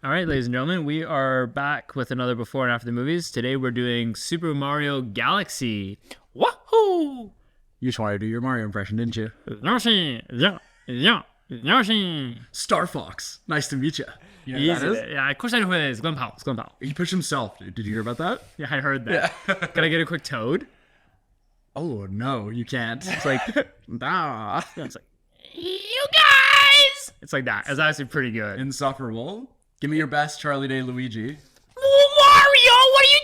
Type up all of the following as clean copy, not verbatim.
All right, ladies and gentlemen, we are back with another before and after the movies. Today we're doing Super Mario Galaxy. Wahoo! You just wanted to do your Mario impression, didn't you? Yoshi, Yoshi. Star Fox. Nice to meet you. You know who Easy. that is? Yeah, of course I know who it is. Glenn Powell. He pushed himself, dude. Did you hear about that? Yeah, I heard that. Can I get a quick Toad? Oh, no, you can't. It's like, Ah. it's like, you guys! It's like that. It's actually pretty good. Insufferable. Give me your best Charlie Day Luigi. Mario, what are you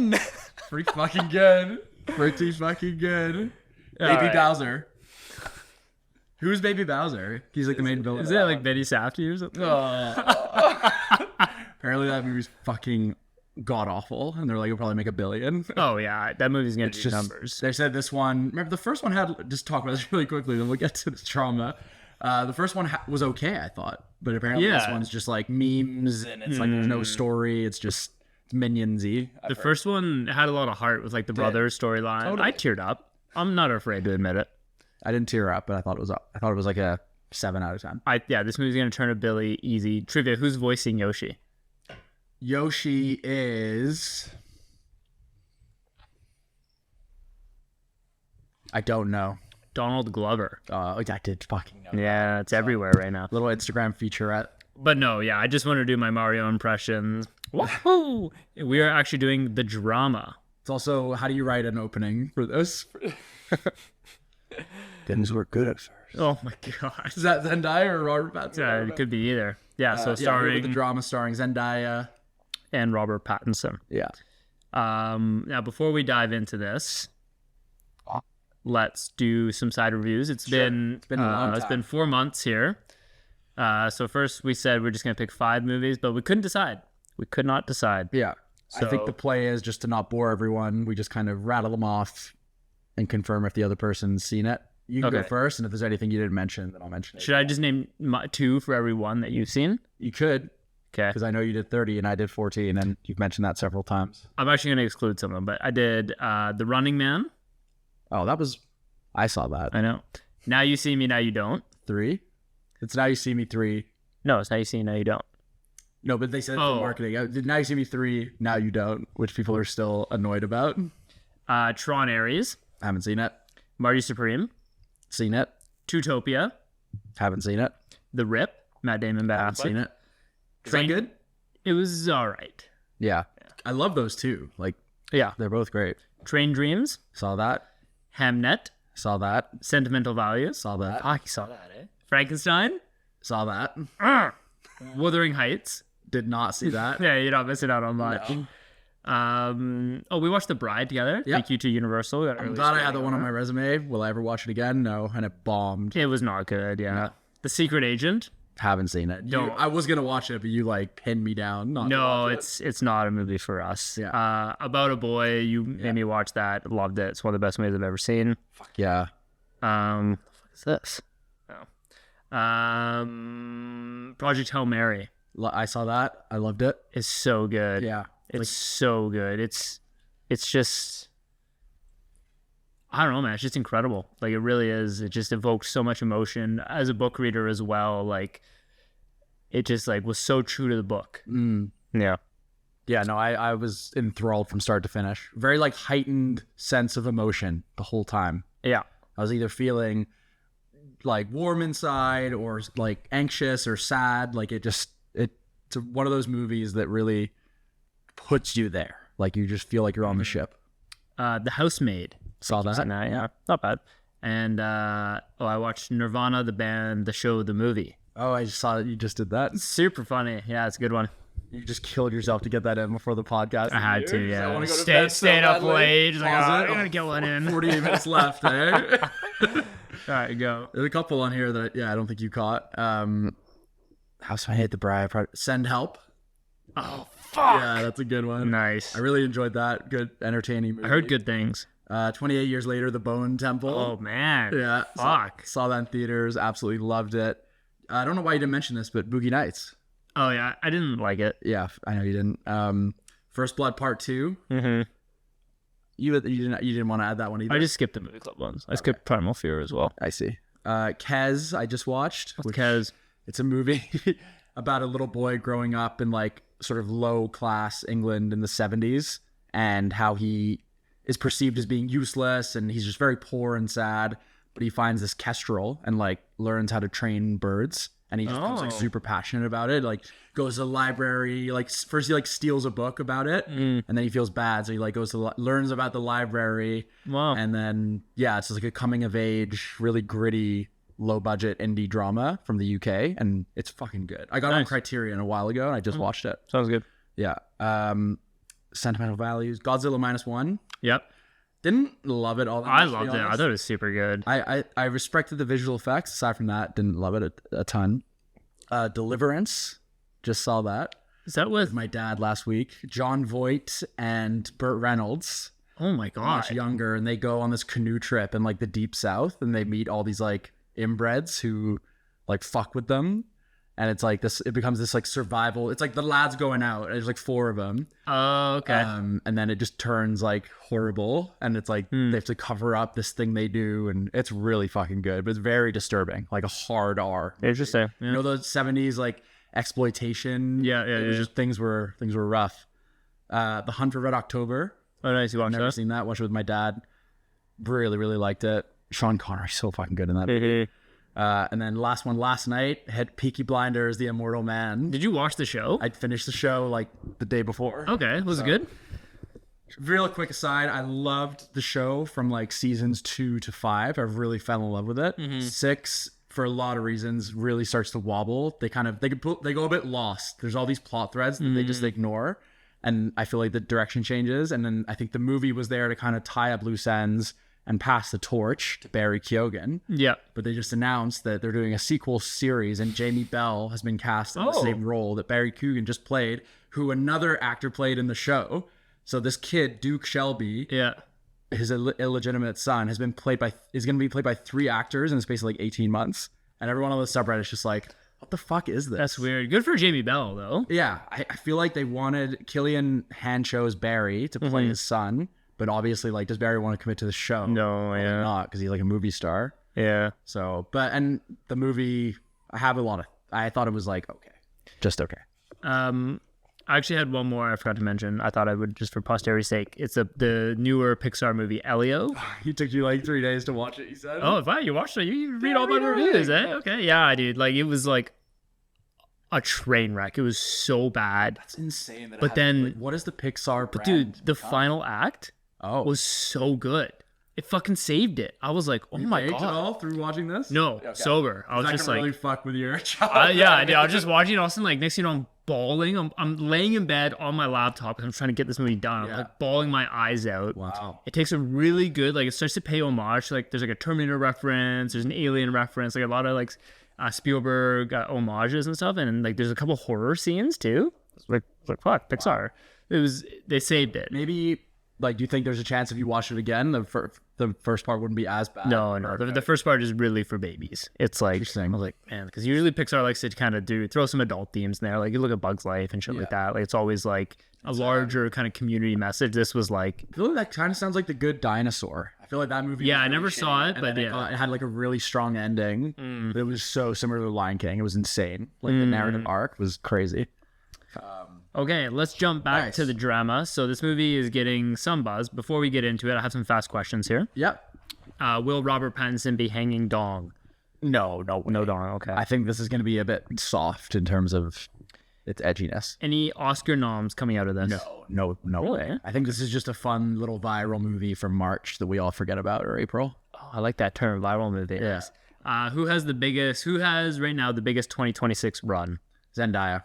doing? Pretty fucking good. Pretty fucking good. All Baby right. Bowser. Who's Baby Bowser? He's like the main villain. Is that like Betty Safdie or something? Apparently that movie's fucking god-awful, and they're like, it'll probably make $1 billion. Oh, yeah. That movie's going to do Just numbers. They said this one. Remember the first one had. Just talk about this really quickly, then we'll get to the trauma. The first one was okay, I thought, but apparently this Yeah. one's just like memes, and it's like there's no story. It's just minionsy. The first one had a lot of heart with like the brothers storyline. Totally. I teared up. I'm not afraid to admit it. I didn't tear up, but I thought it was like a 7 out of 10. Yeah, this movie's gonna turn a Billy easy. Trivia: who's voicing Yoshi? Yoshi is. I don't know. Donald Glover. I did fucking know. Yeah, it's everywhere right now. Little Instagram featurette. But no, yeah, I just want to do my Mario impressions. Woohoo! We are actually doing the drama. It's also, how do you write an opening for this? Didn't work good at first. Oh my gosh. Is that Zendaya or Robert Pattinson? Yeah, it could be either. Yeah, so Yeah, starring the drama starring Zendaya. and Robert Pattinson. Yeah. Now, before we dive into this, let's do some side reviews. It's been been a long it's time. been 4 months here. So first we said we're just gonna pick 5 movies, but we couldn't decide. We could not decide. Yeah. I think So- the play is just to not bore everyone. We just kind of rattle them off and confirm if the other person's seen it. You can go Okay. first, and if there's anything you didn't mention, then I'll mention it. Should I just name 2 for every one that you've seen? You could, Okay. because I know you did 30 and I did 14, and you've mentioned that several times. I'm actually gonna exclude some of them, but I did The Running Man. Oh, I saw that. I know. Now You See Me, Now You Don't. 3? It's Now You See Me 3. No, it's Now You See Me, Now You Don't. No, but they said it Oh. for marketing. Now You See Me 3, Now You Don't, which people are still annoyed about. Tron Ares. Haven't seen it. Marty Supreme. Seen it. Zootopia. Haven't seen it. The Rip. Matt Damon, Ben Haven't Affleck. seen it. Is that good? It was all right. Yeah. I love those two. Like, Yeah. they're both great. Train Dreams. Saw that. Hamnet. Saw that. Sentimental Values. Saw that. Ah, you saw that, eh? Frankenstein. Saw that. Wuthering Heights. Did not see that. Yeah, you're not missing out on much. No. We watched The Bride together. Yep. Thank you to Universal. Got I'm early glad I had screening that one on over. my resume. Will I ever watch it again? No. And it bombed. It was not good, yeah. No. The Secret Agent. Haven't seen it. Don't. I was going to watch it, but you like pinned me down. Not to No, watch it's not a movie for us. Yeah. About a Boy. You made me watch that. Loved it. It's one of the best movies I've ever seen. Fuck yeah. What is this? Oh. Project Hail Mary I saw that. I loved it. is so good. Yeah. It's so good. It's just, I don't know, man. It's just incredible. Like, it really is. It just evokes so much emotion as a book reader as well. Like, it just like was so true to the book. Yeah. Yeah, no, I was enthralled from start to finish. Very like heightened sense of emotion the whole time. Yeah. I was either feeling like warm inside or like anxious or sad. Like it's one of those movies that really puts you there. Like you just feel like you're on the ship. The Housemaid. Saw that? Yeah. Not bad. And I watched Nirvana, the band, the show, the movie. Oh, I just saw that you just did that. Super funny. Yeah, it's a good one. You just killed yourself to get that in before the podcast. I had to, I yeah. wanna go to bed so Stayed up badly. late. Just like, Pause I it. gotta get one in. 48 minutes left, eh? All right, go. There's a couple on here that, I don't think you caught. House I Hate the Bride. Send Help. Oh, fuck. Yeah, that's a good one. Nice. I really enjoyed that. Good, entertaining movie. I heard good things. 28 years later, The Bone Temple. Oh, man. Yeah. Fuck. Saw that in theaters. Absolutely loved it. I don't know why you didn't mention this, but Boogie Nights. Oh, yeah. I didn't like it. Yeah, I know you didn't. First Blood Part 2. Mm-hmm. You didn't want to add that one either. I just skipped the movie club ones. I skipped Primal Fear as well. I see. Kez, I just watched. Because It's a movie about a little boy growing up in like sort of low class England in the 70s and how he is perceived as being useless and he's just very poor and sad, but he finds this kestrel and like learns how to train birds, and he just becomes like super passionate about it. Like goes to the library, like first he like steals a book about it, and then he feels bad, so he like goes to learns about the library. Wow. And then it's just like a coming of age, really gritty, low budget indie drama from the UK, and it's fucking good. I got it on Criterion a while ago and I just watched it. Sounds good. Yeah. Sentimental values, Godzilla -1. Yep. Didn't love it all that much. I loved it. I thought it was super good. I respected the visual effects. Aside from that, didn't love it a ton. Deliverance, just saw that Is that with with my dad last week. John Voight and Burt Reynolds, Oh my much god. younger, and they go on this canoe trip in like the deep south, and they meet all these like inbreds who like fuck with them, and it's like this. It becomes this like survival. It's like the lads going out. There's like 4 of them. Oh, okay. And then it just turns like horrible, and it's like they have to cover up this thing they do, and it's really fucking good, but it's very disturbing, like a hard R. Interesting. Yeah. You know those 70s like exploitation. Yeah. It was just things were rough. The Hunt for Red October. Oh, nice. You watched Never that? seen that. Watched it with my dad. Really liked it. Sean Connery's so fucking good in that. And then last night, had Peaky Blinders, The Immortal Man. Did you watch the show? I'd finished the show like the day before. Okay. Was it good? Real quick aside, I loved the show from like seasons 2 to 5. I really fell in love with it. 6, for a lot of reasons, really starts to wobble. They go a bit lost. There's all these plot threads that they just ignore, and I feel like the direction changes. And then I think the movie was there to kind of tie up loose ends and pass the torch to Barry Keoghan. Yeah. But they just announced that they're doing a sequel series, and Jamie Bell has been cast in the same role that Barry Keoghan just played, who another actor played in the show. So this kid, Duke Shelby, Yeah. his illegitimate son, is going to be played by 3 actors in the space of like 18 months. And everyone on the subreddit is just like, what the fuck is this? That's weird. Good for Jamie Bell, though. Yeah, I feel like they wanted Killian Hancho's Barry to play his son, but obviously, like, does Barry want to commit to the show? No, Probably yeah. not, because he's like a movie star. Yeah. So, and the movie, I thought it was like, okay. Just okay. I actually had one more I forgot to mention. I thought I would, just for posterity's sake. It's the newer Pixar movie, Elio. He took you like 3 days to watch it, you said? Oh, wow, you watched it? You read all my reviews, eh? Okay, yeah, I did. Like, it was like a train wreck. It was so bad. It's insane. But then, like, what is the Pixar brand? dude, the final act was so good. It fucking saved it. I was like, oh my Aged god. at all through watching this? No, sober. I was That just can like, really fuck with your child. yeah, I did. I was just watching it. All of a sudden, like, next thing you know, I'm bawling. I'm laying in bed on my laptop because I'm trying to get this movie done. I'm like bawling my eyes out. Wow. It takes a really good, like, it starts to pay homage. Like, there's like a Terminator reference, there's an Alien reference, like a lot of like Spielberg homages and stuff, and like there's a couple horror scenes too. It's like fuck, Pixar. They saved it. Maybe, like, do you think there's a chance if you watch it again, the first part wouldn't be as bad? No. The first part is really for babies. It's like, I was like, man, because usually Pixar likes to kind of throw some adult themes in there. Like, you look at Bug's Life and shit like that. Like, it's always like a larger kind of community message. This was like, I feel like that kind of sounds like The Good Dinosaur. I feel like that movie. Yeah, was I really never saw shitty, it, and but then yeah. it had like a really strong ending. But it was so similar to Lion King. It was insane. Like the narrative arc was crazy. okay, let's jump back to the drama. So this movie is getting some buzz. Before we get into it, I have some fast questions here. Yep. Will Robert Pattinson be hanging dong? No dong. Okay. I think this is going to be a bit soft in terms of its edginess. Any Oscar noms coming out of this? No Really? way. I think this is just a fun little viral movie from March that we all forget about, or April. Oh, I like that term, viral movie. Yeah. Who has right now the biggest 2026 run? Zendaya.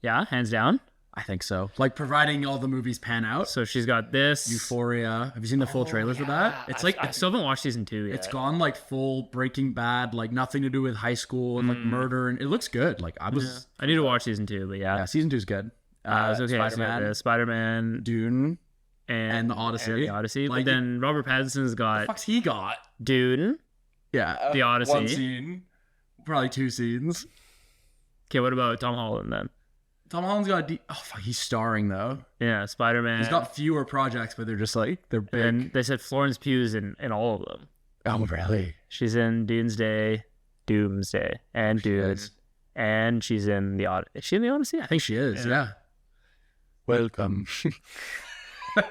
Yeah, hands down. I think so. Like, providing all the movies pan out. So she's got this. Euphoria. Have you seen the full trailers for that? It's like I still haven't watched season 2 yet. it's gone like full Breaking Bad, like nothing to do with high school and like murder, and it looks good. Like I need to watch season 2, but yeah. season 2 is good. It's okay. Spider-Man, Spider-Man, Dune, and the Odyssey. Like, but then Robert Pattinson's got the fuck's he got? Dune. Yeah, The Odyssey. One scene, probably 2 scenes. Okay, what about Tom Holland then? Tom Holland's got he's starring though. Yeah, Spider-Man. He's got fewer projects, but they're just like they're big. And they said Florence Pugh's in all of them. Oh, really? She's in Doomsday, and Dune. and she's in the Odyssey. Is she in the Odyssey? I think She is, yeah. Welcome.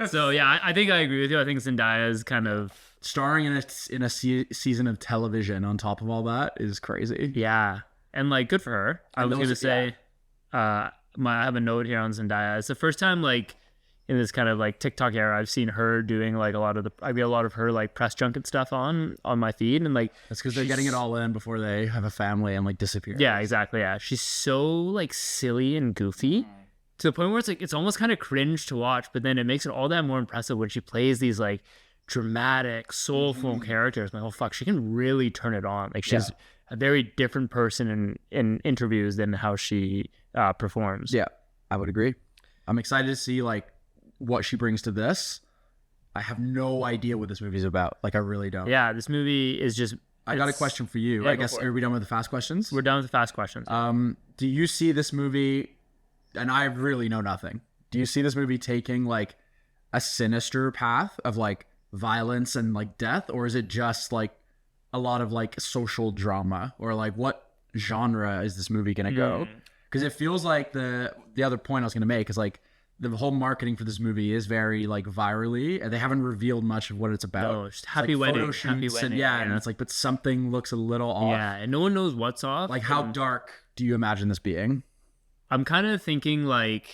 so. Yeah, I think I agree with you. I think Zendaya is kind of Starring in a season of television on top of all that is crazy. yeah, and like good for her. I was gonna say, I have a note here on Zendaya. It's the first time like in this kind of like TikTok era I've seen her doing like I get a lot of her like press junket stuff on my feed, and like That's because they're getting it all in before they have a family and like disappear. yeah, exactly. Yeah, she's so like silly and goofy to the point where it's like it's almost kind of cringe to watch, but then it makes it all that more impressive when she plays these like dramatic, soulful characters. I'm like, oh fuck, she can really turn it on. Like she's a very different person in interviews than how she performs. Yeah, I would agree. I'm excited to see like what she brings to this. I have no idea what this movie's about. Like I really don't. Yeah, this movie is just. I got a question for you. Yeah, I go guess for it. are we done with the fast questions? We're done with the fast questions. Do you see this movie? And I really know nothing. Do you see this movie taking like a sinister path of like violence and like death, or is it just like a lot of like social drama, or like what genre is this movie gonna go? Because it feels like the other point I was gonna make is like the whole marketing for this movie is very like virally, and they haven't revealed much of what it's about. No, just It's, happy like, wedding, photo happy shoots wedding. and, and it's like, but something looks a little off. yeah, and no one knows what's off. Like how dark do you imagine this being? I'm kind of thinking like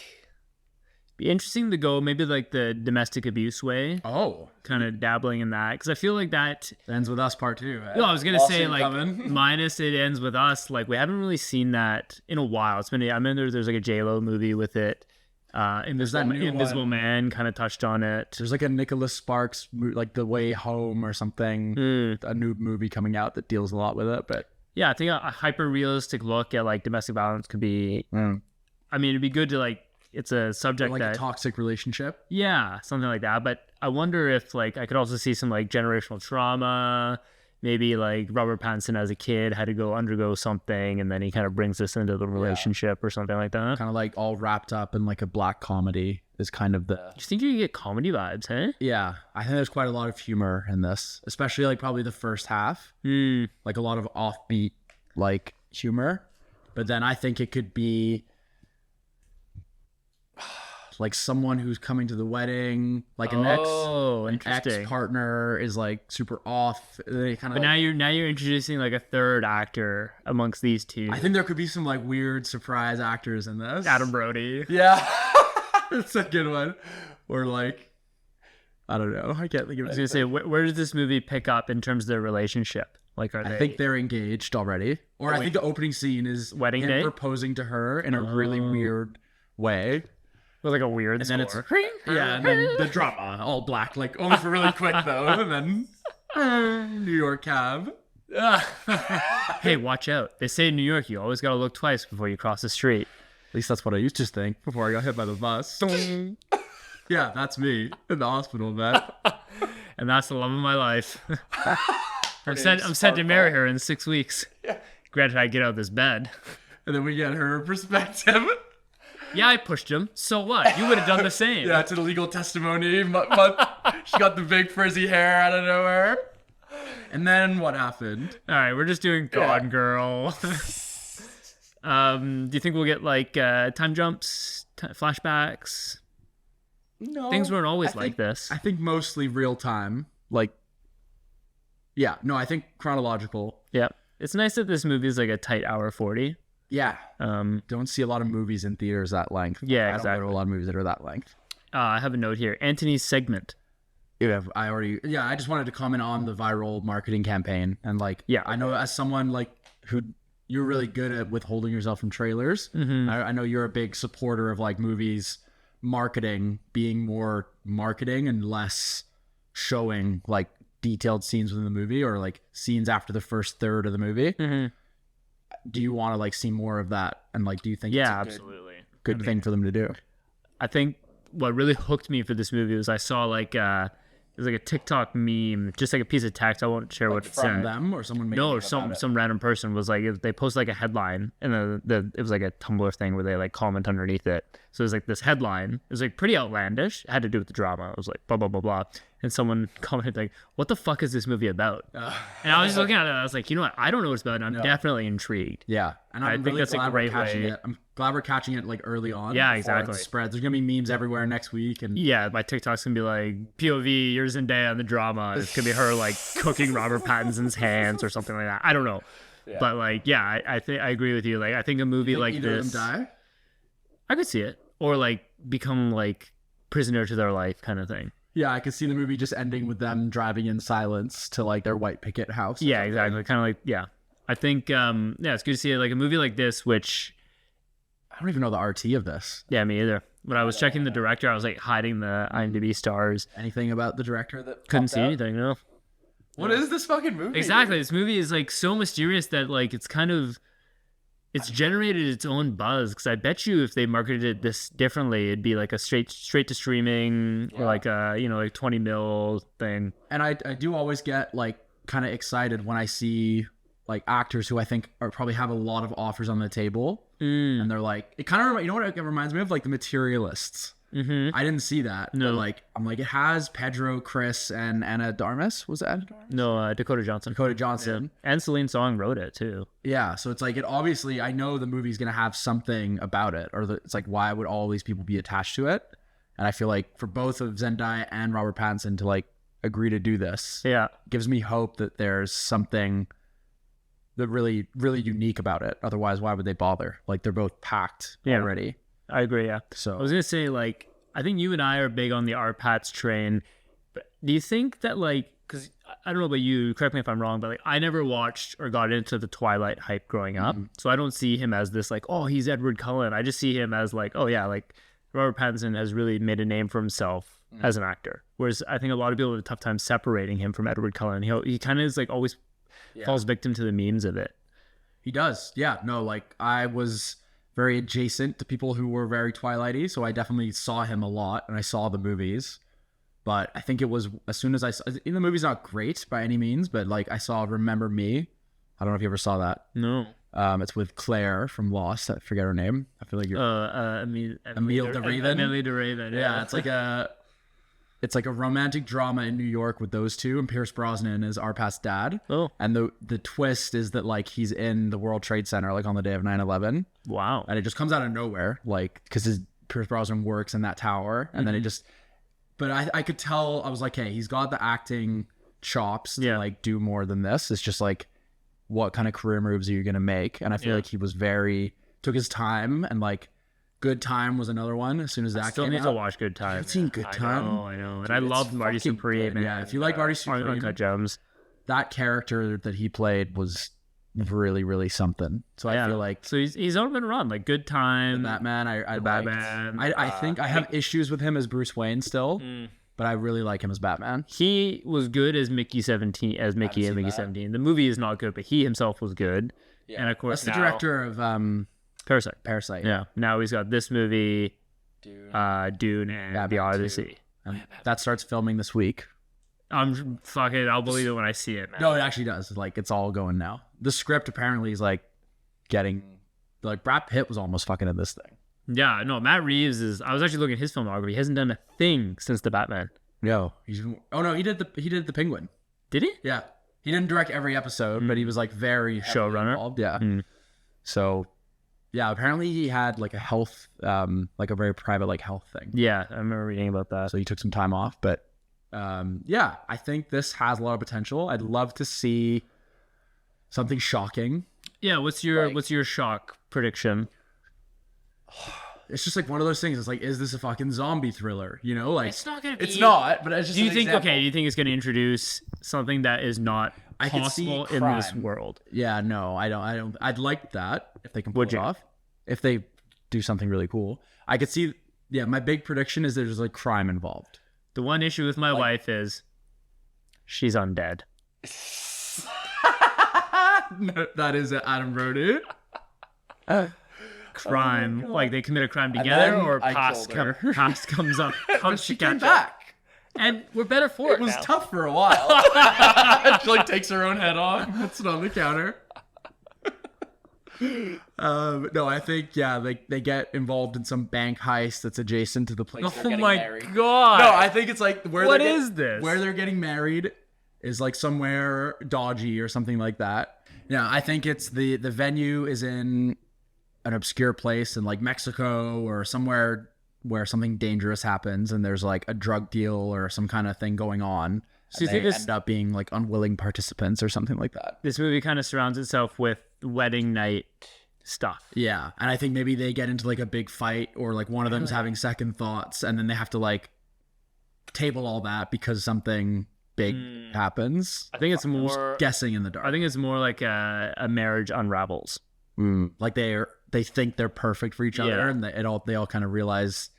be interesting to go maybe like the domestic abuse way, Oh, kind of dabbling in that, because I feel like that. it ends with us part 2. No, I was gonna say Lawsuit like coming. minus it ends with us. Like we haven't really seen that in a while. It's been I mean there's like a J-Lo movie with it. that new Invisible one. Man kind of touched on it. There's like a Nicholas Sparks, like The Way Home or something, a new movie coming out that deals a lot with it. But Yeah, I think a hyper realistic look at like domestic violence could be. I mean, it'd be good to like. It's a subject like that a toxic relationship. yeah, something like that. But I wonder if like I could also see some like generational trauma. Maybe like Robert Pattinson as a kid had to undergo something, and then he kind of brings this into the relationship or something like that. Kind of like all wrapped up in like a black comedy is kind of the. You think you get comedy vibes, hey? Yeah, I think there's quite a lot of humor in this, especially like probably the first half. Like a lot of offbeat like humor, but then I think it could be like someone who's coming to the wedding, like an interesting. ex partner is like super off. They kind of. But now you're introducing like a third actor amongst these two. I think there could be some like weird surprise actors in this. Adam Brody. Yeah, that's a good one. Or like, I don't know. I can't think of it. I was gonna say, where does this movie pick up in terms of their relationship? Like, are they? I think they're engaged already. Or I think the opening scene is Wedding him day? proposing to her in a really weird way. with like a weird And then score. yeah, and then the drama, all black, like only for really quick though. And then New York cab. Hey, watch out! They say in New York, you always gotta look twice before you cross the street. At least that's what I used to think before I got hit by the bus. Yeah, that's me in the hospital, man. And that's the love of my life. I'm set to marry her in 6 weeks. Granted, I get out of this bed. And then we get her perspective. Yeah, I pushed him. So what? You would have done the same. Yeah, to the legal testimony. She got the big frizzy hair out of nowhere. And then what happened? All right, we're just doing Gone Girl. Do you think we'll get like time jumps, flashbacks? No. Things weren't always I like think- this. I think mostly real time. Like, yeah, no, I think chronological. Yeah. It's nice that this movie is like a tight hour 40. Yeah. Um, Don't see a lot of movies in theaters that length. Yeah, I don't exactly. go to a lot of movies that are that length. I have a note here. Anthony's segment. Yeah, I just wanted to comment on the viral marketing campaign. And like, Yeah. I know as someone like who you're really good at withholding yourself from trailers. I know you're a big supporter of like movies marketing being more marketing and less showing like detailed scenes within the movie or like scenes after the first third of the movie. Do you want to like see more of that? And like, do you think Yeah, it's a absolutely. good thing for them to do? I think what really hooked me for this movie was I saw like it was like a TikTok meme, just like a piece of text. I won't share what it From said. them or someone making No, or it some about it? some random person was like they post like a headline and it was like a Tumblr thing where they like comment underneath it. So it was like this headline. It was like pretty outlandish. It had to do with the drama. It was like blah blah blah blah. and someone commented like, "What the fuck is this movie about?" And I was just looking at it. I was like, you know what? I don't know what it's about. And I'm definitely intrigued. Yeah, and I think that's a great way. I'm glad we're catching it like early on. Yeah, before exactly. it spreads. There's gonna be memes everywhere next week, and Yeah, my TikTok's gonna be like POV, you're Zendaya on the drama. And it's gonna be her like cooking Robert Pattinson's hands or something like that. I don't know, but like, yeah, I think I agree with you. Like, I think a movie like either this, of them die. I could see it, or like become like prisoner to their life kind of thing. Yeah, I could see the movie just ending with them driving in silence to like their white picket house. Yeah, exactly. Kind of like, yeah. I think, yeah, it's good to see it. Like a movie like this, which I don't even know the RT of this. yeah, me either. When I was checking the director, I was like hiding the IMDb stars. Anything about the director that Couldn't popped see out? anything, no. What is this fucking movie? Exactly. This movie is like so mysterious that like it's kind of it's generated its own buzz. Because I bet you if they marketed it this differently, it'd be like a straight to streaming or like a like 20 mil thing. And I do always get like kind of excited when I see like actors who I think are probably have a lot of offers on the table, and they're like, it kind of, you know what it reminds me of, like the Materialists. Mm-hmm. I didn't see that. No. But like I'm like, it has Pedro, Chris, and Anna Darmus. Was it Anna Darmus? No, Dakota Johnson. Dakota Johnson. And Celine Song wrote it too. Yeah, so it's like, it obviously, I know the movie's gonna have something about it, or it's like, why would all these people be attached to it? And I feel like for both of Zendaya and Robert Pattinson to like agree to do this, Yeah. gives me hope that there's something that really unique about it. Otherwise, why would they bother? Like, they're both packed already. I agree, yeah. So I was gonna say, like, I think you and I are big on the R-Pats train, but do you think that, like, because I don't know about you, correct me if I'm wrong, but like I never watched or got into the Twilight hype growing up, so I don't see him as this like, oh, he's Edward Cullen. I just see him as like, oh yeah, like Robert Pattinson has really made a name for himself as an actor. Whereas I think a lot of people have a tough time separating him from Edward Cullen. He kind of is like always falls victim to the memes of it. he does. Yeah, no, like I was very adjacent to people who were very Twilighty, so I definitely saw him a lot, and I saw the movies. But I think it was as soon as I saw, the movie's not great by any means, but like I saw Remember Me. I don't know if you ever saw that. No. It's with Claire from Lost. I forget her name. I feel like you're Emile de Raven. Emily de Raven. Yeah, it's like a romantic drama in New York with those two, and Pierce Brosnan is Arpat's dad. Oh. And the twist is that like he's in the World Trade Center like on the day of 9/11, Wow. and it just comes out of nowhere, like because Pierce Brosnan works in that tower, and then it just. But I could tell, I was like, hey, he's got the acting chops to like do more than this. It's just like, what kind of career moves are you gonna make? And I feel like he was took his time, and like Good Time was another one. As soon as that Still came need out, to watch Good Time. I've seen Good Time. I know. And I love Marty Supreme. And, yeah, if you like Marty Supreme, Uncut Gems. that character that he played was really something. So I feel like so he's on a run, like Good Time. Batman. I Batman. I think I have issues with him as Bruce Wayne still, but I really like him as Batman. He was good as Mickey 17, as Mickey and Mickey 17. The movie is not good, but he himself was good. Yeah. And of course, that's the director of Parasite. Yeah. Now he's got this movie, Dune, and The Odyssey. And that starts filming this week. I'm fucking. I'll believe it when I see it, man. No, it actually does. Like, it's all going now. The script apparently is like getting, like, Brad Pitt was almost fucking in this thing. Yeah, no, Matt Reeves is. I was actually looking at his filmography. He hasn't done a thing since the Batman. No, he did the Penguin. Did he? Yeah, he didn't direct every episode, but he was like very showrunner. Involved. Yeah. So, yeah, apparently he had like a health, like a very private like health thing. Yeah, I remember reading about that. So he took some time off, but yeah, I think this has a lot of potential. I'd love to see something shocking. Yeah, what's your shock prediction? It's just like one of those things. It's like, is this a fucking zombie thriller? You know, like it's not gonna be. It's not. But it's just. Do you think? Example. Okay. Do you think it's gonna introduce something that is not possible in this world? Yeah. No, I don't. I'd like that if they can pull it off. If they do something really cool, I could see. Yeah. My big prediction is there's like crime involved. The one issue with my wife is she's undead. No, that is Adam Brody. Crime, like they commit a crime together, or past comes up. She came back, and we're better for it. It was tough for a while. She like takes her own head off, puts it on the counter. No, I think they get involved in some bank heist that's adjacent to the place they're Oh getting my married. god! No, I think it's like where What is this? Where they're getting married is like somewhere dodgy or something like that. Yeah, I think it's the venue is in an obscure place in like Mexico or somewhere where something dangerous happens, and there's like a drug deal or some kind of thing going on. So you think they end up being like unwilling participants or something like that. This movie kind of surrounds itself with wedding night stuff. Yeah, and I think maybe they get into like a big fight, or like one of them's having second thoughts, and then they have to like table all that because something big happens. I think it's more I'm just guessing in the dark. I think it's more like a marriage unravels. Like they think they're perfect for each other, and they all kind of realize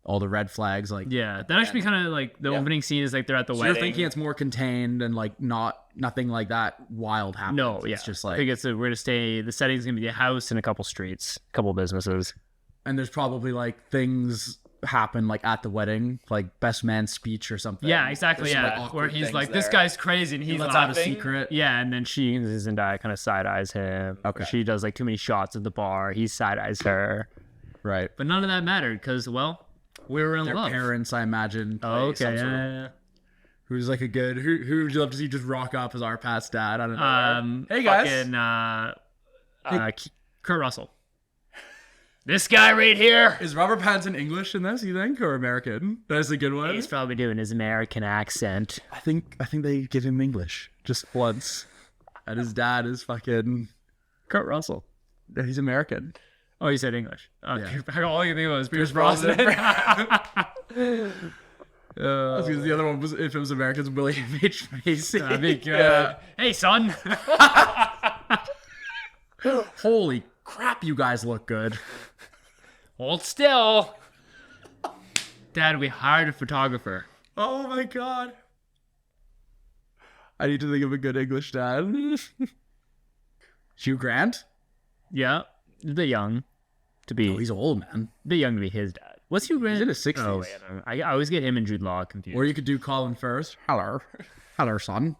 all the red flags. Like that actually kind of like the opening scene is like they're at the so wedding. you're thinking it's more contained and like nothing like that wild happens. No, It's just like, I think we're gonna stay. The setting's gonna be a house and a couple streets, a couple businesses, and there's probably like things happen like at the wedding, like best man speech or something. Yeah, exactly. There's some, Yeah, like, where awkward he's things like, "This there. guy's crazy," and he's Let's laughing. have a secret. Yeah, and then Zendaya kind of side eyes him. Okay. She does like too many shots at the bar. He side eyes her, Right. but none of that mattered because we were in Their love. parents, I imagine. play Oh, some okay. sort of- Yeah. Who's like a good? Who would you love to see just rock up as our Pat's dad? I don't know. Hey guys. Fucking, Kurt Russell. This guy right here. Is Robert Pattinson English in this? You think, or American? That's a good one. He's probably doing his American accent. I think they give him English just once, and his dad is fucking. Kurt Russell. He's American. Oh, you said English. Yeah. All I can think of was Pierce Brosnan. Brosnan. Because the other one was, if it was Americans, William H. Macy. That'd be good. Yeah. Hey, son. Holy crap, you guys look good. Hold still. Dad, we hired a photographer. Oh my god. I need to think of a good English dad. Hugh Grant? Yeah, a bit young to be. Oh, he's old, man. A bit young to be his dad. What's Hugh Grant? He's in his 60s. Oh, wait, I always get him and Jude Law confused. Or you could do Colin Firth. Hello. Hello, son.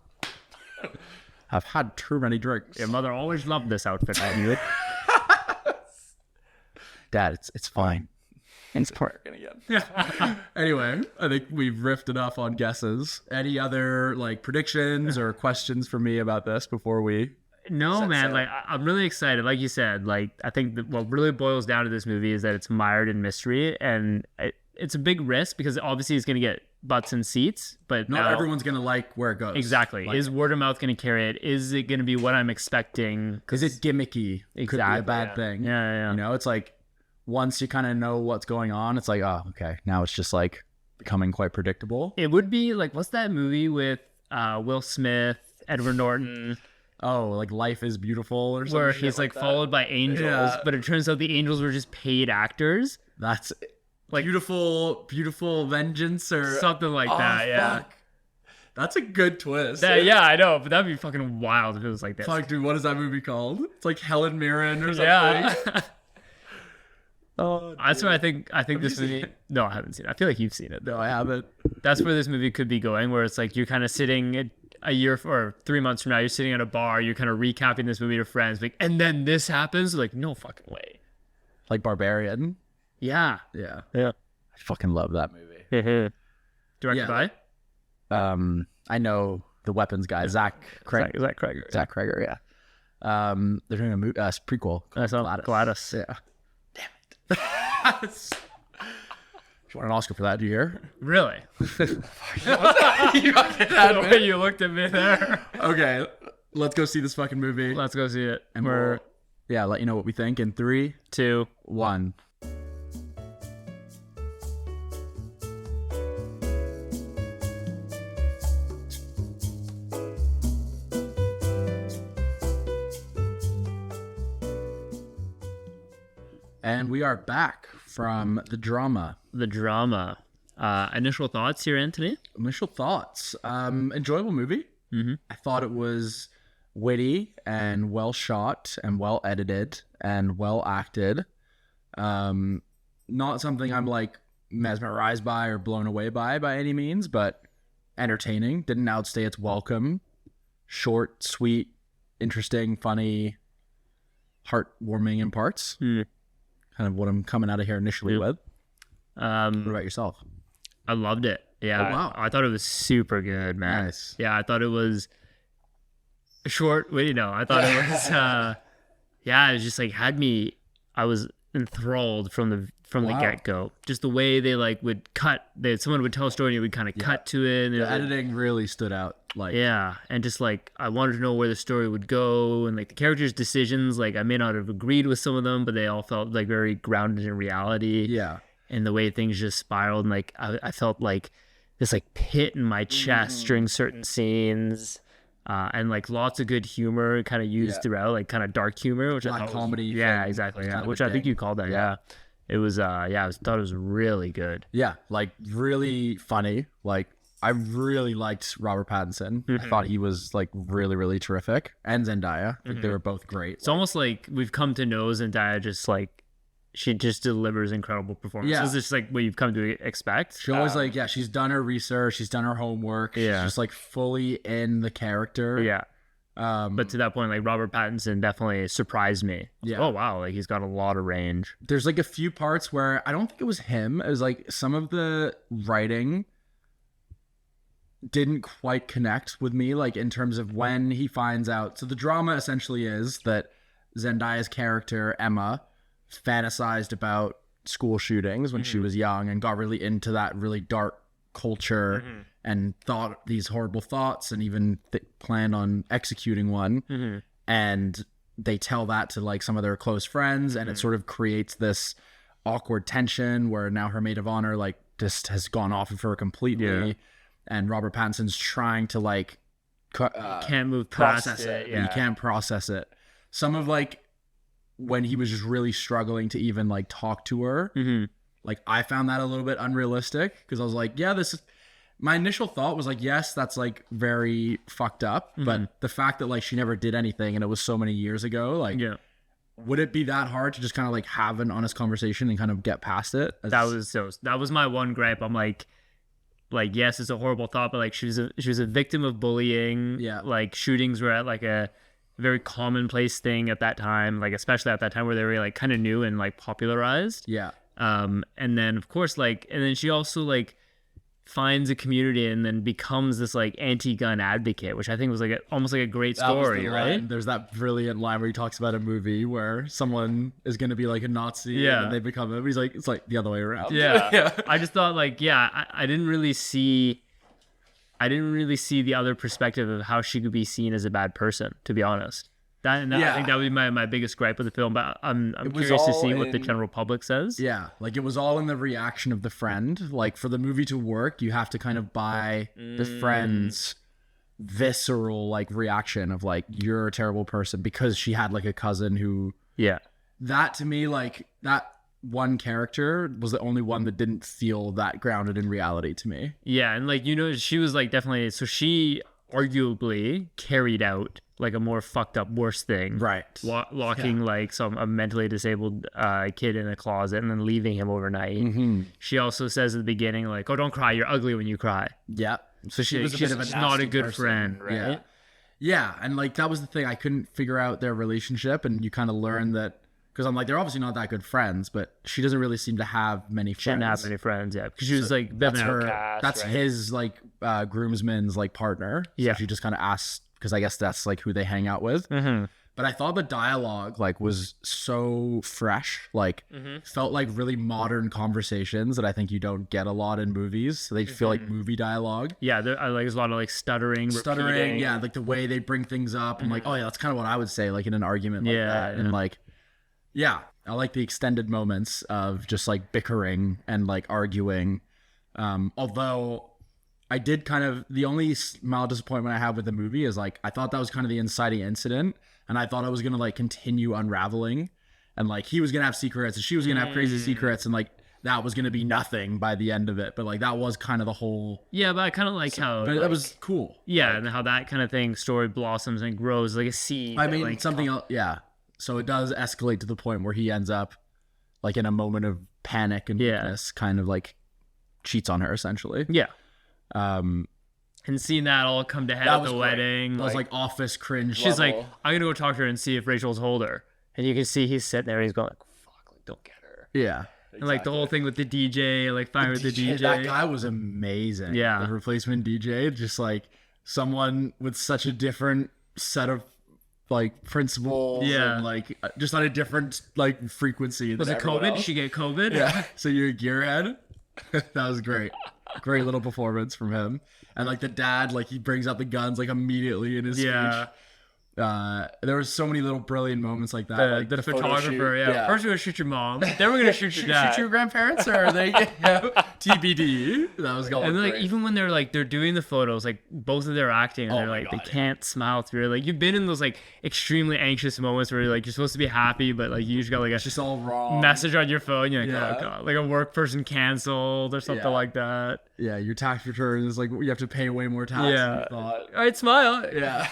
I've had too many drinks. Your mother always loved this outfit. I knew it. Dad, it's fine. It's American again. Anyway, I think we've riffed enough on guesses. Any other like predictions or questions for me about this before we? No, man. Like I'm really excited. Like you said, like I think that what really boils down to this movie is that it's mired in mystery, and it's a big risk because obviously it's going to get butts and seats, but Not everyone's gonna like where it goes. Exactly. Like, Is word of mouth going to carry it? Is it going to be what I'm expecting? is it gimmicky? Could be a bad thing. Yeah. You know, it's like once you kind of know what's going on, it's like, oh, okay. Now it's just like becoming quite predictable. It would be like, what's that movie with Will Smith, Edward Norton, Oh, like Life is Beautiful or something. where he's like that. followed by angels, Yeah. but it turns out the angels were just paid actors, That's like beautiful vengeance or something like that. Yeah. Fuck. That's a good twist. Yeah, I know, but that'd be fucking wild if it was like this. Fuck, dude, what is that movie called? It's like Helen Mirren or something. Yeah. Oh, That's where I think this you seen movie. No, I haven't seen it. I feel like you've seen it. no, I haven't. That's where this movie could be going, where it's like you're kind of sitting a year or 3 months from now, you're sitting at a bar, you're kind of recapping this movie to friends, like, and then this happens. Like, no fucking way. Like Barbarian. Yeah. Yeah. Yeah. I fucking love that movie. Directed Yeah. by I know the weapons guy, Zach Craig. Zach Kreger. Zach Kreger, yeah. They're doing a prequel. I saw Gladys. Yeah. Damn it. She won an Oscar for that, do you hear? Really? You The way you looked at me there. Okay, let's go see this fucking movie. Let's go see it. And We're let you know what we think in 3, 2. 1. And we are back from the drama. The drama. Initial thoughts here, Anthony? Initial thoughts. Enjoyable movie. Mm-hmm. I thought it was witty and well shot and well edited and well acted. Not something I'm like mesmerized by or blown away by any means, but entertaining. Didn't outstay its welcome. Short, sweet, interesting, funny. heartwarming in parts. Kind of what I'm coming out of here initially with. What about yourself? I loved it. Yeah. Oh, wow. I thought it was super good, man. Nice. Yeah, I thought it was short. Well, I thought it was, it was just like I was enthralled from the get-go. Just the way they like would cut, someone would tell a story and it would kind of cut to it. And the editing really stood out. Like, yeah, and just like I wanted to know where the story would go, and like the characters' decisions. Like I may not have agreed with some of them, but they all felt like very grounded in reality. Yeah, and the way things just spiraled, and like I felt like this like pit in my chest during certain scenes. And like lots of good humor kind of used throughout, like kind of dark humor, which I thought comedy. Yeah, exactly. Yeah, which I think you called that. Yeah. It was I thought it was really good. Yeah, like really funny. Like I really liked Robert Pattinson. I thought he was like really, really terrific. And Zendaya. I think they were both great. It's almost like we've come to know Zendaya just like she just delivers incredible performances. Yeah. It's just like what you've come to expect. She always she's done her research, she's done her homework. Yeah. She's just like fully in the character. Yeah. But to that point, like Robert Pattinson definitely surprised me. Yeah. Oh wow, like he's got a lot of range. There's like a few parts where I don't think it was him. It was like some of the writing didn't quite connect with me, like in terms of when he finds out. So the drama essentially is that Zendaya's character, Emma, fantasized about school shootings when she was young and got really into that really dark culture and thought these horrible thoughts and even planned on executing one. And they tell that to like some of their close friends, and it sort of creates this awkward tension where now her maid of honor like just has gone off of her completely. And Robert Pattinson's trying to like can't move past process it. Yeah. He can't process it. Some of like when he was just really struggling to even like talk to her, like I found that a little bit unrealistic because I was like, yeah, this is my initial thought was like, yes, that's like very fucked up. But the fact that like she never did anything and it was so many years ago, like, would it be that hard to just kind of like have an honest conversation and kind of get past it? That was my one gripe. I'm like, yes, it's a horrible thought, but like she was a victim of bullying. Yeah. Like shootings were at like a very commonplace thing at that time, like especially at that time where they were like kind of new and like popularized. Yeah. And then of course and then she also like finds a community and then becomes this like anti-gun advocate, which I think was like almost like a great story, right? There's that brilliant line where he talks about a movie where someone is going to be like a Nazi and they become it. He's like, it's like the other way around. Yeah. I just thought like, I didn't really see the other perspective of how she could be seen as a bad person, to be honest. I think that would be my biggest gripe with the film, but I'm curious to see what the general public says. Yeah, like it was all in the reaction of the friend. Like for the movie to work, you have to kind of buy the friend's visceral like reaction of like, you're a terrible person, because she had like a cousin who... Yeah. That to me, like that one character was the only one that didn't feel that grounded in reality to me. Yeah, and like, she was like definitely... So she arguably carried out like a more fucked up worse thing, right? Locking like a mentally disabled kid in a closet and then leaving him overnight. She also says at the beginning like, oh, don't cry, you're ugly when you cry. Yeah, so she's not a good friend, right? Yeah, and like that was the thing, I couldn't figure out their relationship, and you kind of learn that because I'm like, they're obviously not that good friends, but she doesn't really seem to have many friends. She didn't have many friends, yeah, because she was like that's his like groomsman's like partner. So she just kind of asks, because I guess that's like who they hang out with. But I thought the dialogue like was so fresh, like felt like really modern conversations that I think you don't get a lot in movies. So they feel like movie dialogue. Yeah, there's a lot of like stuttering, repeating. Yeah, like the way they bring things up. I'm like, oh yeah, that's kind of what I would say like in an argument like that. And like, yeah, I like the extended moments of just like bickering and like arguing. Although I did kind of, the only mild disappointment I have with the movie is like, I thought that was kind of the inciting incident, and I thought I was going to like continue unraveling, and like he was going to have secrets and she was going to have crazy secrets, and like that was going to be nothing by the end of it. But like that was kind of the whole... Yeah, but I kind of like how... But that was cool. Yeah, and how that kind of thing, story blossoms and grows like a seed. I mean, something else, yeah. So it does escalate to the point where he ends up like in a moment of panic and weakness, kind of like cheats on her essentially. Yeah. And seeing that all come to head at the wedding. That was like office cringe She's level. like, I'm gonna go talk to her and see if Rachel's told her. And you can see he's sitting there, he's going like, fuck, like, don't get her. Yeah. And like the whole thing with the DJ, like fine with the DJ. That guy was amazing. Yeah. The replacement DJ, just like someone with such a different set of like principles. Yeah. And like just on a different like frequency. Was it COVID? Did she get COVID? Yeah. So you're a gearhead. That was great. Great little performance from him. And like the dad, like he brings out the guns like immediately in his speech. There was so many little brilliant moments like that. Like the photographer, yeah. First we're gonna shoot your mom, then we're gonna shoot your dad. Shoot your grandparents, or are they TBD? That was going. And then, like great. even when they're doing the photos, like both of their acting, and they're like they can't smile through. Like you've been in those like extremely anxious moments where like you're supposed to be happy, but like you just got like a it's just all wrong message on your phone. You're like, oh god, like a work person canceled or something like that. Yeah, your tax return is like you have to pay way more tax. Yeah. Than you thought. All right, smile. Yeah.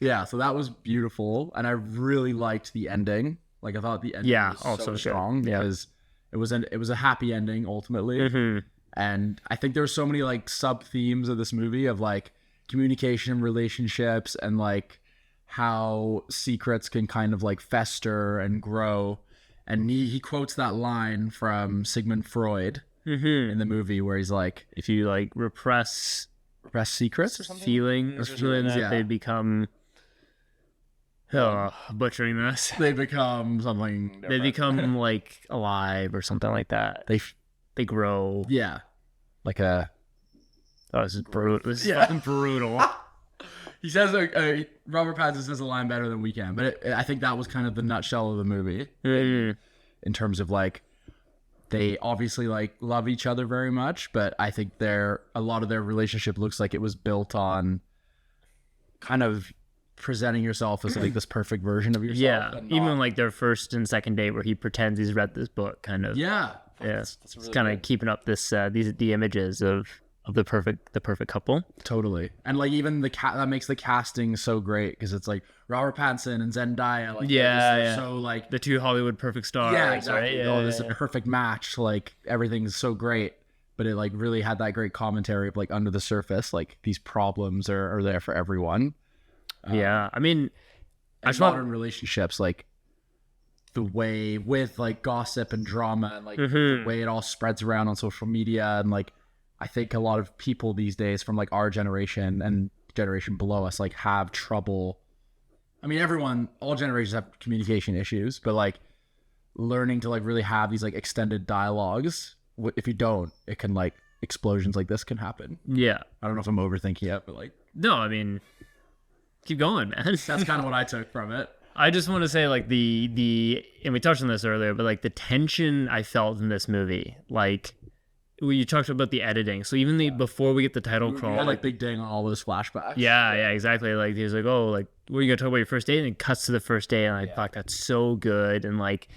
Yeah, so that was beautiful, and I really liked the ending. Like I thought the ending was so strong because it was a happy ending ultimately. And I think there's so many like sub themes of this movie of like communication, relationships, and like how secrets can kind of like fester and grow. And he quotes that line from Sigmund Freud in the movie where he's like, if you like repress secrets or something, feelings, they become butchering this. They become something different. They become like alive or something like that. They grow. Yeah. Like a... Oh, this is brutal. This is fucking brutal. He says, Robert Pattinson says a line better than we can, but I think that was kind of the nutshell of the movie. In terms of like, they obviously like love each other very much, but I think a lot of their relationship looks like it was built on kind of presenting yourself as like this perfect version of yourself. Yeah, even like their first and second date where he pretends he's read this book, kind of. Yeah, that's really kind of keeping up this the images of the perfect couple. Totally. And like even that makes the casting so great because it's like Robert Pattinson and Zendaya. Like so like the two Hollywood perfect stars. Yeah, exactly. Right? This is a perfect match. Like everything's so great. But it like really had that great commentary of like under the surface, like these problems are there for everyone. I mean, modern relationships, like the way with like gossip and drama and like the way it all spreads around on social media. And like, I think a lot of people these days from like our generation and generation below us, like have trouble. I mean, all generations have communication issues, but like learning to like really have these like extended dialogues. If you don't, it can like explosions like this can happen. Yeah. I don't know if I'm overthinking it, but like. No, I mean, keep going, man. That's kind of what I took from it. I just want to say like the and we touched on this earlier, but like the tension I felt in this movie, like you talked about the editing. So even before we get the title crawl, had, like big dang on all those flashbacks. Yeah, exactly. Like he was like, oh, like what are you gonna talk about your first date? And it cuts to the first day, and I thought that's so good. And like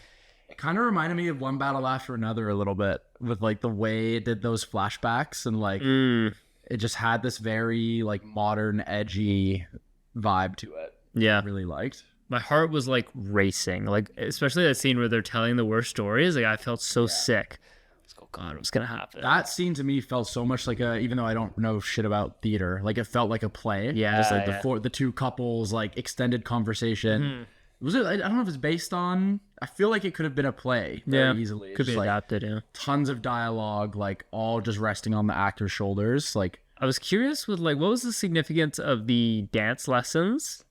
it kind of reminded me of One Battle After Another a little bit with like the way it did those flashbacks and like it just had this very like modern, edgy vibe to it. Yeah, I really liked. My heart was like racing, like especially that scene where they're telling the worst stories. Like I felt so sick. I was like, oh god, what's gonna happen? That scene to me felt so much like even though I don't know shit about theater, like it felt like a play. Yeah, just like the two couples like extended conversation. Was it? I don't know if it's based on. I feel like it could have been a play very easily. Could be adapted. Yeah, tons of dialogue, like all just resting on the actor's shoulders. Like I was curious with like what was the significance of the dance lessons,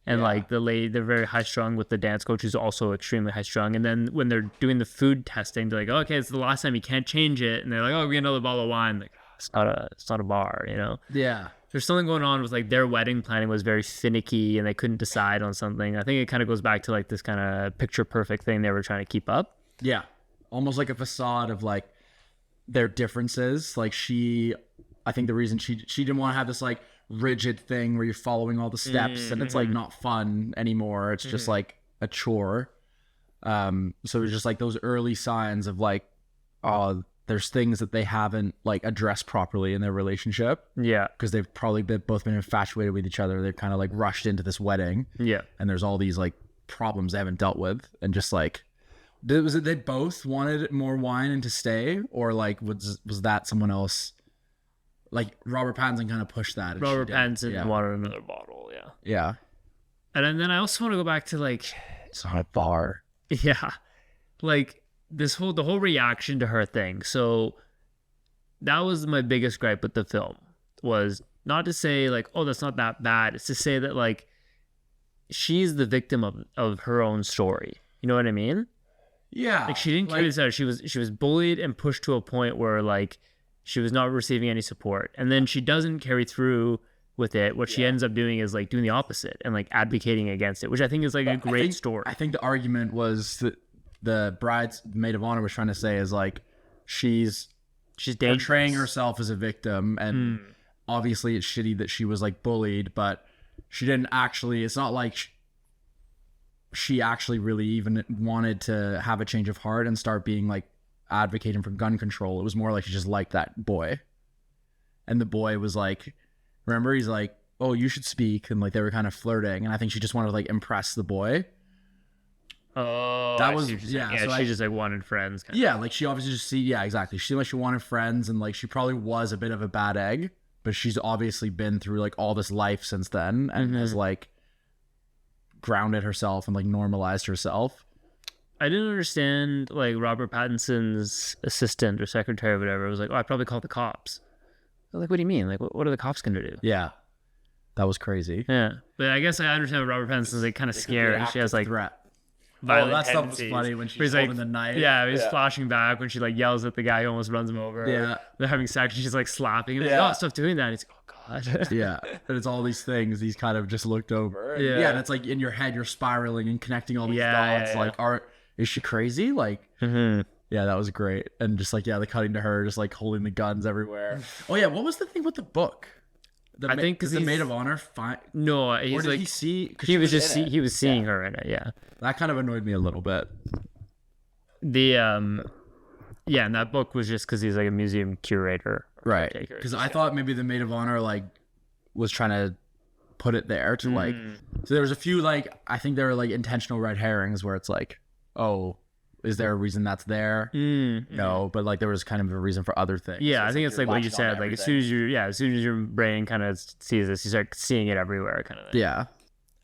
and like the lady, they're very high strung with the dance coach who's also extremely high strung. And then when they're doing the food testing, they're like, oh, okay, it's the last time, you can't change it. And they're like, oh, we get another bottle of wine. Like it's not a bar, you know? Yeah. There's something going on with like their wedding planning was very finicky and they couldn't decide on something. I think it kind of goes back to like this kind of picture perfect thing they were trying to keep up. Yeah. Almost like a facade of like their differences. Like I think the reason she didn't want to have this like rigid thing where you're following all the steps and it's like not fun anymore. It's just like a chore. So it's just like those early signs of like, oh, there's things that they haven't like addressed properly in their relationship. Yeah. Because they've probably both been infatuated with each other. They've kind of like rushed into this wedding. Yeah. And there's all these like problems they haven't dealt with. And just like, was it they both wanted more wine and to stay? Or like, was that someone else? Like Robert Pattinson kind of pushed that. Robert Pattinson wanted another bottle. Yeah. Yeah. And then I also want to go back to like, It's not a bar. yeah, like the whole reaction to her thing. So that was my biggest gripe with the film, was not to say like, oh, that's not that bad. It's to say that like she's the victim of her own story. You know what I mean? Yeah. Like she didn't carry this out. She was bullied and pushed to a point where like she was not receiving any support. And then she doesn't carry through with it. What she ends up doing is like doing the opposite and like advocating against it, which I think is like a great story. I think the argument was that the maid of honor was trying to say is like she's portraying herself as a victim, and obviously it's shitty that she was like bullied, but she didn't actually, it's not like she actually really even wanted to have a change of heart and start being like advocating for gun control. It was more like she just liked that boy, and the boy was like, remember, he's like, oh, you should speak, and like they were kind of flirting, and I think she just wanted to like impress the boy. Oh, that I was see what you're saying. so she just like wanted friends. Yeah, like she obviously just exactly. She seemed like she wanted friends, and like she probably was a bit of a bad egg, but she's obviously been through like all this life since then, and has like grounded herself and like normalized herself. I didn't understand like Robert Pattinson's assistant or secretary or whatever. It was like, oh, I'd probably call the cops. Like, what do you mean? Like, what are the cops gonna do? Yeah, that was crazy. Yeah, but I guess I understand Robert Pattinson's like kind of scared, and she has like threat. violent that stuff was tendencies. funny when she's He's like, holding the knife. Yeah, he's flashing back when she like yells at the guy who almost runs him over. Yeah, they're having sex and she's like slapping him. Yeah. Like, oh, stop doing that. And he's like, oh god. Yeah, and it's all these things he's kind of just looked over. Yeah, and it's like in your head you're spiraling and connecting all these dots. Yeah. Like, is she crazy? Like, yeah, that was great. And just like, the cutting to her, just like holding the guns everywhere. Oh yeah, what was the thing with the book? I think because the maid of honor. No, he's or did like he see? He was just he was seeing her in it. Yeah, that kind of annoyed me a little bit. The and that book was just because he's like a museum curator, right? Because I thought maybe the maid of honor like was trying to put it there to like. So there was a few like, I think there were like intentional red herrings where it's like, oh, is there a reason that's there? No, but like there was kind of a reason for other things. Yeah, so I think it's like what you said. Like as soon as your brain kind of sees this, you start seeing it everywhere, kind of thing. Yeah,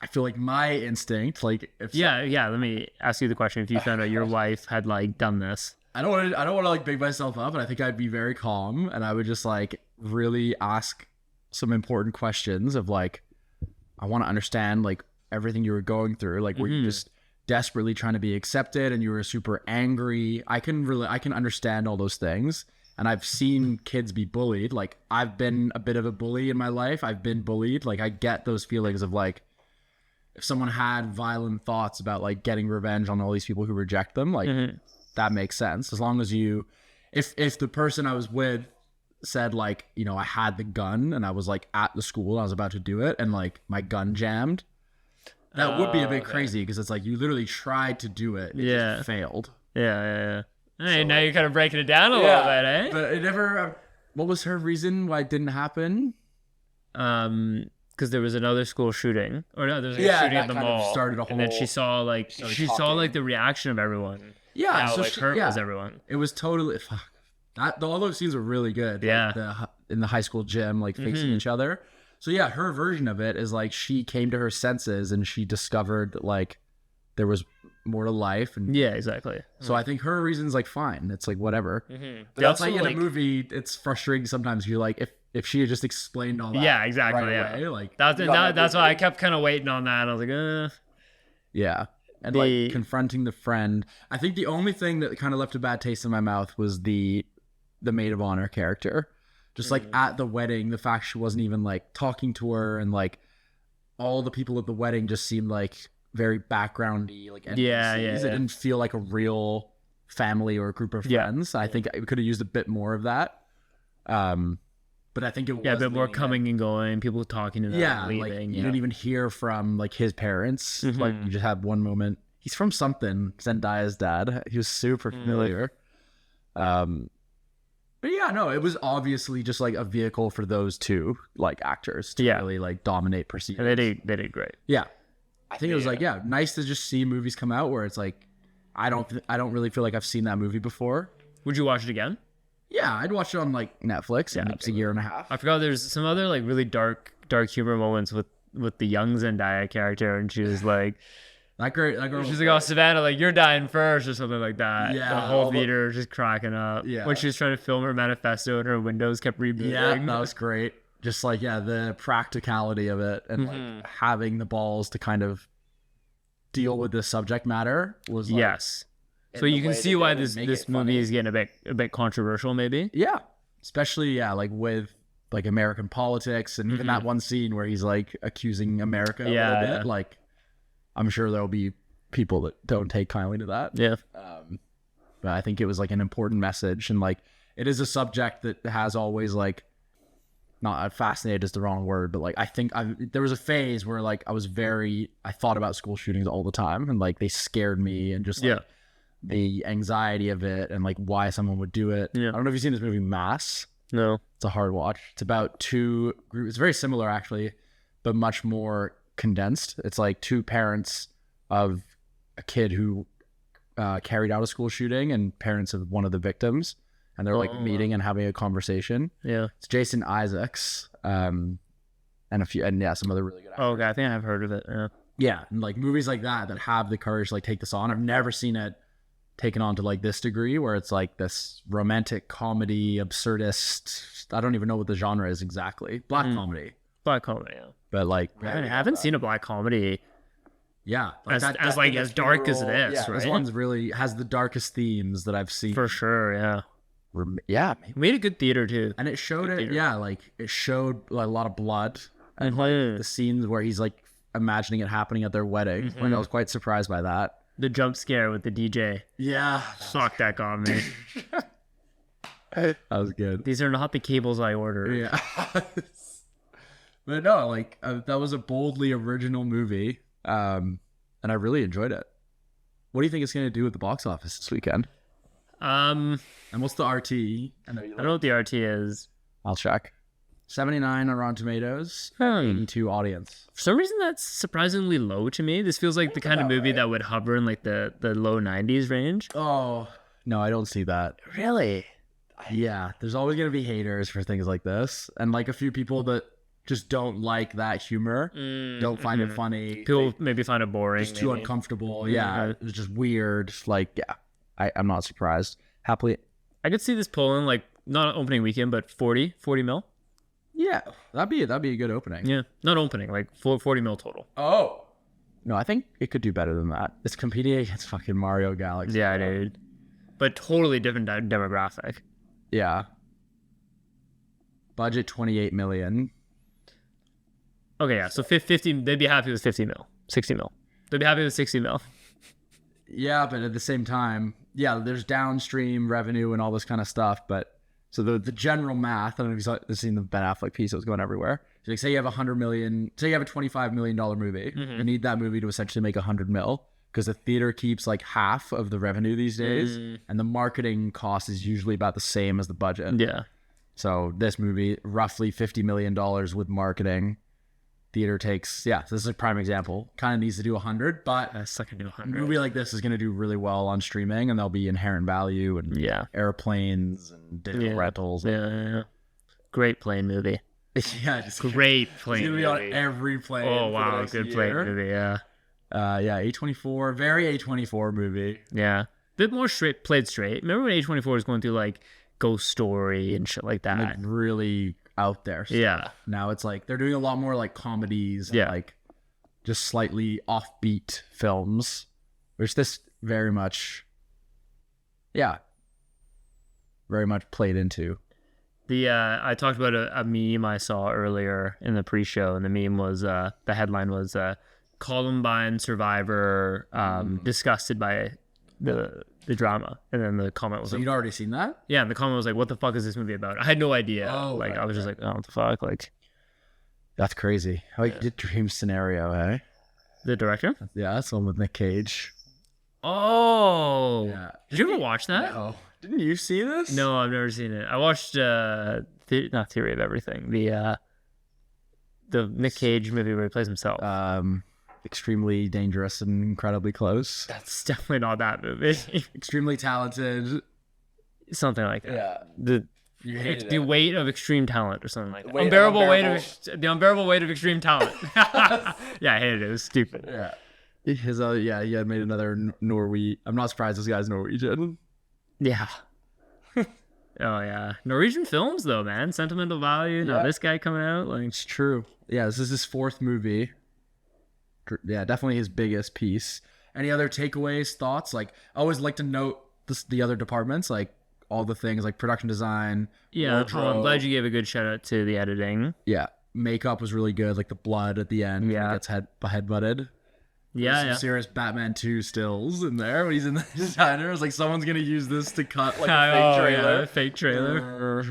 I feel like my instinct, like if let me ask you the question: if you found out your wife had like done this, I don't want to like big myself up, and I think I'd be very calm, and I would just like really ask some important questions of like, I want to understand like everything you were going through, like were you just desperately trying to be accepted and you were super angry? I can understand all those things, and I've seen kids be bullied. Like I've been a bit of a bully in my life. I've been bullied. Like I get those feelings of like, if someone had violent thoughts about like getting revenge on all these people who reject them, like that makes sense. As long as if the person I was with said like, you know, I had the gun and I was like at the school and I was about to do it and like my gun jammed, that would be a bit crazy, because it's like you literally tried to do it. It just failed. Yeah. Hey, so, now you're kind of breaking it down a little bit, eh? But it never. What was her reason why it didn't happen? Because there was another school shooting, or no, there was a shooting at the mall. Started a whole. And then she saw like the reaction of everyone. Yeah, how, so like hurt was everyone. It was totally all those scenes were really good. Yeah, like in the high school gym, like facing each other. So yeah, her version of it is like she came to her senses and she discovered that like there was more to life. And yeah, exactly. So I think her reason's like fine. It's like whatever. But that's like in a movie, it's frustrating sometimes. You're like, if she had just explained all that. Yeah, exactly. Right away, like that's why I kept kind of waiting on that. I was like, yeah. And like confronting the friend. I think the only thing that kind of left a bad taste in my mouth was the maid of honor character. Just like at the wedding, the fact she wasn't even like talking to her, and like all the people at the wedding just seemed like very backgroundy, like NPCs. Yeah. It didn't feel like a real family or a group of friends. I think I could have used a bit more of that. But I think it was a bit more coming and going, people talking to them, leaving. Like you didn't even hear from like his parents. Like you just had one moment. He's from something. Zendaya's dad. He was super familiar. But yeah, no, it was obviously just like a vehicle for those two like actors to really like dominate proceedings. And they did great. Yeah, I think it was like nice to just see movies come out where it's like I don't really feel like I've seen that movie before. Would you watch it again? Yeah, I'd watch it on like Netflix in a year and a half. I forgot there's some other like really dark humor moments with with the young Zendaya character, and she was like, That girl. she's like, "Oh, Savannah, like you're dying first," or something like that. Yeah, the whole theater was just cracking up. Yeah. When she was trying to film her manifesto and her windows kept rebooting. Yeah, that was great. Just like the practicality of it and like having the balls to kind of deal with this subject matter was like, yes. So you can see why this movie is getting a bit controversial, maybe. Yeah, especially like with like American politics and even that one scene where he's like accusing America a little bit. Like, I'm sure there'll be people that don't take kindly to that. Yeah. But I think it was like an important message, and like it is a subject that has always like, not fascinated is the wrong word, but like I think there was a phase where like I thought about school shootings all the time, and like they scared me, and just like the anxiety of it and like why someone would do it. Yeah. I don't know if you've seen this movie Mass. No. It's a hard watch. It's about two groups. It's very similar actually, but much more condensed. It's like two parents of a kid who carried out a school shooting and parents of one of the victims, and they're like meeting and having a conversation. Yeah. It's Jason Isaacs, and some other really good actors. Oh, okay. I think I've heard of it. Yeah. Yeah, and like movies like that have the courage to like take this on. I've never seen it taken on to like this degree, where it's like this romantic comedy, absurdist. I don't even know what the genre is exactly. Black comedy. Black comedy, yeah. But like, I haven't seen a black comedy yeah, as dark as this, yeah, right? This one's really has the darkest themes that I've seen. For sure, yeah. Yeah, Made a good theater too. and it showed it. Yeah, like it showed like, a lot of blood and like the scenes where he's like imagining it happening at their wedding. Like, I was quite surprised by that. The jump scare with the DJ. Yeah, Fuck, that got me. that was good. These are not the cables I ordered. Yeah. But no, like that was a boldly original movie, and I really enjoyed it. What do you think it's going to do with the box office this weekend? And what's the RT? I don't know what the RT is. I'll check. 79 on Rotten Tomatoes, 82 audience. For some reason, that's surprisingly low to me. This feels like the kind of movie that would hover in like the low 90s range. Oh, no, I don't see that. Really? Yeah, there's always going to be haters for things like this. And like a few people that just don't like that humor, don't find it funny. People maybe find it boring. It's too uncomfortable. Yeah, it's just weird. Like, yeah, I'm not surprised. Happily. I could see this pulling like, not opening weekend, but 40 mil. Yeah, that'd be a good opening. Yeah, not opening, like 40 mil total. Oh. No, I think it could do better than that. It's competing against fucking Mario Galaxy. Yeah, dude. But totally different demographic. Yeah. Budget 28 million. Okay, yeah. So 50, they'd be happy with 50 mil, 60 mil. They'd be happy with 60 mil. Yeah, but at the same time, yeah, there's downstream revenue and all this kind of stuff. But so the general math, I don't know if you've seen the Ben Affleck piece that was going everywhere. So like, say you have $100 million, say you have a $25 million movie. You need that movie to essentially make 100 mil, because the theater keeps like half of the revenue these days, and the marketing cost is usually about the same as the budget. Yeah. So this movie, roughly $50 million with marketing. Theater takes, so this is a prime example. Kind of needs to do 100, but That's not gonna do a 100. movie like this is going to do really well on streaming, and there'll be inherent value and airplanes and digital rentals. Yeah. Great plane movie. Yeah, just Great plane it's movie. gonna be on every plane. Oh, for the wow. next Good year. plane movie, yeah. Yeah, A24, very A24 movie. Yeah. Bit more played straight. Remember when A24 was going through like Ghost Story and shit like that? Like really out there stuff. Yeah. Now it's like they're doing a lot more like comedies and like just slightly offbeat films, which this very much played into. I talked about a meme I saw earlier in the pre-show, and the meme was the headline was Columbine survivor disgusted by the drama, and then the comment was So like, you'd already seen that? yeah, and the comment was like, what the fuck is this movie about? I had no idea. Oh, like right, I was just like, oh, what the fuck? Like, That's crazy. Like the dream scenario, eh? the director? Yeah, that's the one with Nick Cage. Oh, Yeah. did you ever watch that? Oh, didn't you see this? No, I've never seen it. I watched not Theory of Everything, the Nick Cage movie where he plays himself. Extremely dangerous and incredibly close. That's definitely not that movie. Extremely talented. Something like that. Yeah. The You hated The it. weight of extreme talent or something like that. weight of The unbearable weight of extreme talent. Yeah, I hated it. It was stupid. Yeah. His he had made another Norwegian. I'm not surprised this guy's Norwegian. Yeah. Oh yeah, Norwegian films though, man. Sentimental Value. Now Yeah. this guy coming out, like, It's true. Yeah, this is his 4th movie. Yeah, definitely his biggest piece. Any other takeaways, thoughts? Like, I always like to note the other departments, like all the things like production design. yeah. Oh, I'm wardrobe. glad you gave a good shout out to the editing. Yeah, makeup was really good. Like the blood at the end. Yeah. When he gets headbutted. Yeah, Some yeah. serious Batman 2 stills in there when he's in the designer. It's like someone's gonna use this to cut like a Oh, fake trailer. yeah, fake trailer.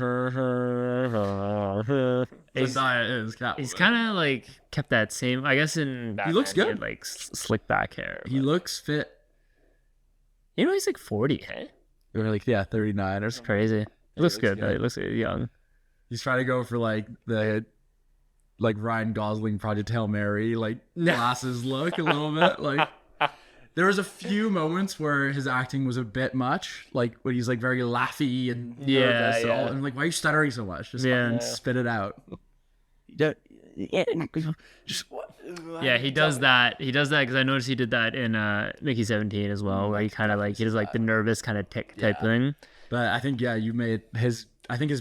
Zendaya is Catwoman. He's kind of like kept that same. I guess in Batman, looks good. had, like slick back hair. He looks fit. You know, he's like 40. Hey, Or like 39 or something. crazy. It looks good. good. Though. He looks young. He's trying to go for like the Ryan Gosling Project Hail Mary glasses look a little bit. Like there was a few moments where his acting was a bit much, like when he's like very laughy and nervous and all. And I'm like, why are you stuttering so much? Just fucking spit it out. Yeah, he does that. He does that because I noticed he did that in Mickey 17 as well, where he kind of like he does like the nervous kind of tick type thing. But I think you made his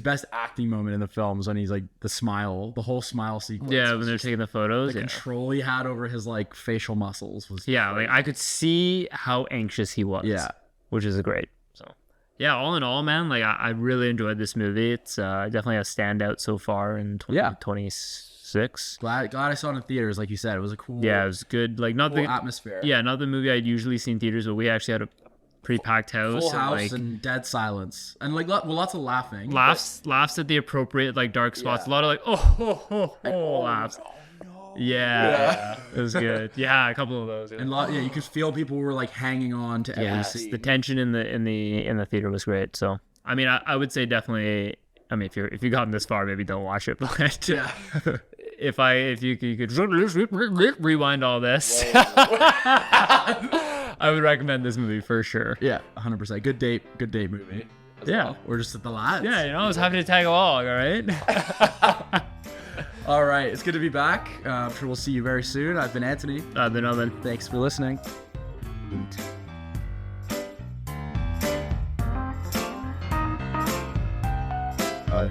best acting moment in the film is when he's like the whole smile sequence. Yeah, was when they're just taking the photos. the Yeah. control he had over his like facial muscles was Yeah, like I could see how anxious he was. Yeah. Which is great. So yeah, all in all, man, like I really enjoyed this movie. It's definitely a standout so far in 2026. glad I saw it in theaters. Like you said, it was a cool Yeah, it was good. Like not cool the atmosphere. not the movie I'd usually see in theaters, but we actually had a pretty packed house. Full and, house like, and dead silence and like lots of laughing. laughs at the appropriate like dark spots. A lot of like laughs. Yeah, it was good. Yeah, a couple of those. And you could feel people were like hanging on to every scene. The tension in the theater was great. So I mean, I would say definitely. I mean, if you've gotten this far, maybe don't watch it. But Yeah. if you could rewind all this, I would recommend this movie for sure. Yeah, 100%. Good date movie. Yeah. We're just at the lads. Yeah, you know, I was happy to tag along. All right. All right, it's good to be back. I'm sure we'll see you very soon. I've been Anthony. I've been Owen. Thanks for listening. Bye.